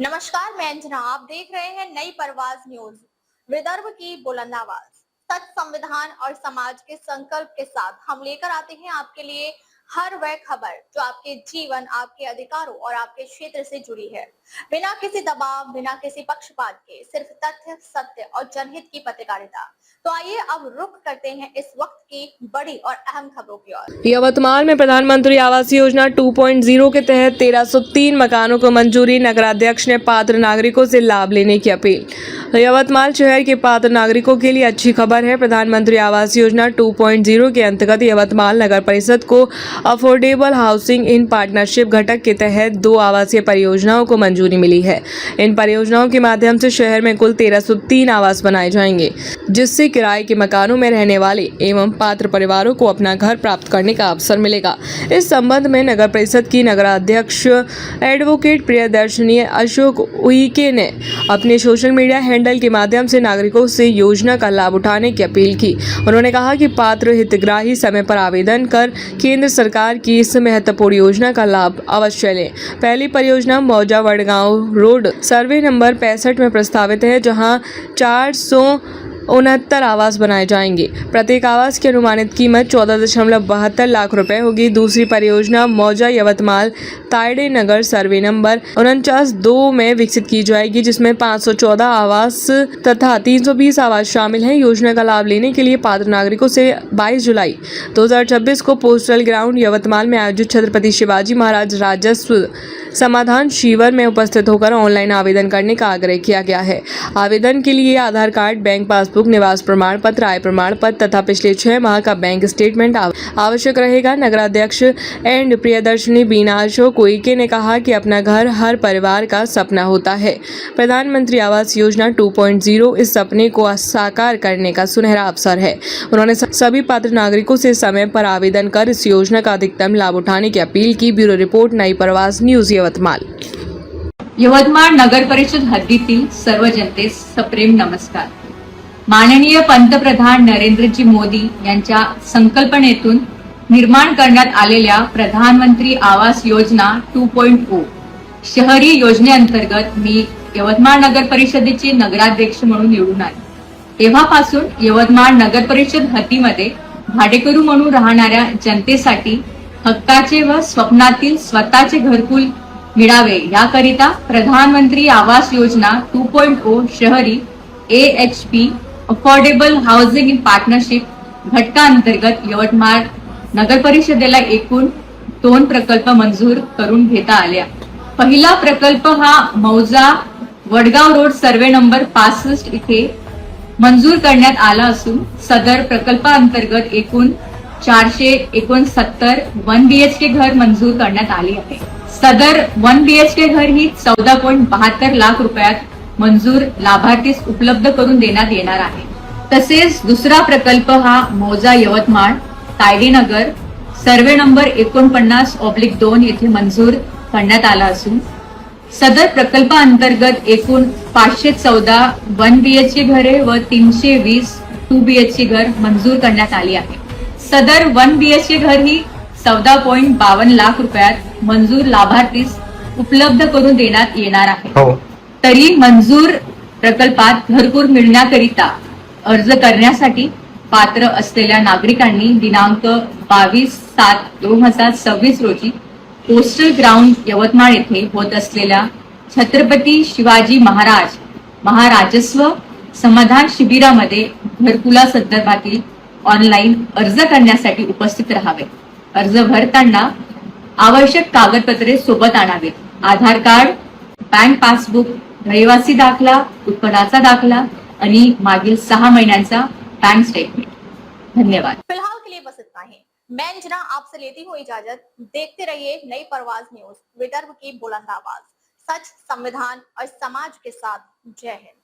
नमस्कार, मैं अंजना। आप देख रहे हैं नई परवाज न्यूज। विदर्भ की बुलंद आवाज, सच, संविधान और समाज के संकल्प के साथ हम लेकर आते हैं आपके लिए हर वह खबर जो आपके जीवन, आपके अधिकारों और आपके क्षेत्र से जुड़ी है। बिना किसी दबाव, बिना किसी पक्षपात के, सिर्फ तथ्य, सत्य और जनहित की पत्रकारिता। तो आइए अब रुख करते हैं इस वक्त की बड़ी और अहम खबरों की ओर। यवतमाल में प्रधानमंत्री आवास योजना 2.0 के तहत 1303 मकानों को मंजूरी। नगराध्यक्ष ने पात्र नागरिकों से लाभ लेने की अपील। यवतमाल शहर के पात्र नागरिकों के लिए अच्छी खबर है। प्रधानमंत्री आवास योजना 2.0 के अंतर्गत यवतमाल नगर परिषद को अफोर्डेबल हाउसिंग इन पार्टनरशिप घटक के तहत 2 आवासीय परियोजनाओं को मंजूरी मिली है। इन परियोजनाओं के माध्यम से शहर में कुल 1303 आवास बनाए जाएंगे, जिससे किराए के मकानों में रहने वाले एवं पात्र परिवारों को अपना घर प्राप्त करने का अवसर मिलेगा। इस संबंध में नगर परिषद की नगराध्यक्ष एडवोकेट प्रियदर्शनी अशोक उइके ने अपने सोशल मीडिया हैंडल के माध्यम से नागरिकों से योजना का लाभ उठाने की अपील की। उन्होंने कहा कि पात्र हितग्राही समय पर आवेदन कर केंद्र सरकार की इस महत्वपूर्ण योजना का लाभ अवश्य लें। पहली परियोजना मौजा वडगांव रोड सर्वे नंबर 65 में प्रस्तावित है, जहां 469 आवास बनाए जाएंगे। प्रत्येक आवास की अनुमानित कीमत 14.72 लाख रुपए होगी। दूसरी परियोजना मौजा यवतमाल तायडे नगर सर्वे नंबर 49-2 में विकसित की जाएगी, जिसमें 514 आवास तथा 320 आवास शामिल हैं। योजना का लाभ लेने के लिए पात्र नागरिकों से 22 जुलाई 2026 को पोस्टल ग्राउंड यवतमाल में आयोजित छत्रपति शिवाजी महाराज राजस्व समाधान शिविर में उपस्थित होकर ऑनलाइन आवेदन करने का आग्रह किया गया है। आवेदन के लिए आधार कार्ड, बैंक पासबुक, निवास प्रमाण पत्र, आय प्रमाण पत्र तथा पिछले 6 माह का बैंक स्टेटमेंट आवश्यक रहेगा। नगराध्यक्ष एंड प्रियदर्शनी बीना अशोक उइके ने कहा कि अपना घर हर परिवार का सपना होता है। प्रधानमंत्री आवास योजना 2.0 इस सपने को साकार करने का सुनहरा अवसर है। उन्होंने सभी पात्र नागरिकों से समय पर आवेदन कर इस योजना का अधिकतम लाभ उठाने की अपील की। ब्यूरो रिपोर्ट, नई परवाज न्यूज यवतमाल। यवतमाळ नगर परिषद हद्दीतील सर्व जनतेस सप्रेम नमस्कार। माननीय पंतप्रधान नरेंद्रजी मोदी यांच्या संकल्पनेतून निर्माण करण्यात आलेल्या प्रधानमंत्री आवास योजना 2.0 शहरी योजनेअंतर्गत मी यवतमाळ नगर परिषदेचे नगराध्यक्ष म्हणून निवडून आले। तेव्हापासून यवतमाळ नगर परिषद हद्दीमध्ये भाडेकरू म्हणून राहणाऱ्या जनतेसाठी हक्काचे व स्वप्नातील स्वतःचे घरकुल मिळावे याकरिता प्रधानमंत्री आवास योजना 2.0 शहरी AHP affordable housing in partnership घटकाअंतर्गत यवतमाळ नगर परिषदेला एकूण 2 प्रकल्प मंजूर करून घेता आले। पहिला प्रकल्प हा मौजा वडगाव रोड सर्वे नंबर 65 इथे मंजूर करण्यात आला असून सदर प्रकल्पाअंतर्गत एकूण 469 1 BHK घर मंजूर करण्यात आले आहे। सदर 1 BHK घर ही 14.72 लाख रुपयात मंजूर लाभार्थीस उपलब्ध करून देण्यात येणार आहे। तसेच दुसरा प्रकल्प हा मौजा यवतमाळ तायडे नगर सर्वे नंबर 49/2 येथे मंजूर करण्यात आला असून सदर प्रकल्पाअंतर्गत एकूण 514 1 BHK घरे व 320 2 BHK घर मंजूर करण्यात आली आहे। सदर 1 BHK घर ही 14.52 लाख रुपयात मंजूर लाभार्थीस उपलब्ध करून देण्यात येणार आहे। तरी मंजूर प्रकल्पात घरकुल मिळण्याकरिता अर्ज करण्यासाठी पात्र असलेल्या नागरिकांनी दिनांक 22/7/2026 रोजी पोस्टल ग्राउंड यवतमाळ येथे होत असलेल्या छत्रपती शिवाजी महाराजस्व समाधान शिबिरामध्ये घरकुला संदर्भातील ऑनलाईन अर्ज करण्यासाठी उपस्थित राहावे। अर्ज भरताना आवश्यक कागदपत्रे सोबत आणावेत। आधार कार्ड, बँक पासबुक, रहिवासी दाखला, उत्पन्नाचा दाखला आणि मागील 6 महिन्यांचा बैंक स्टेटमेंट। धन्यवाद। फिलहाल के लिए बस इतना ही। मैं अंजना आपसे लेती हूँ इजाजत। देखते रहिए नई परवाज न्यूज, विदर्भ की बुलंद आवाज, सच, संविधान और समाज के साथ। जय हिंद।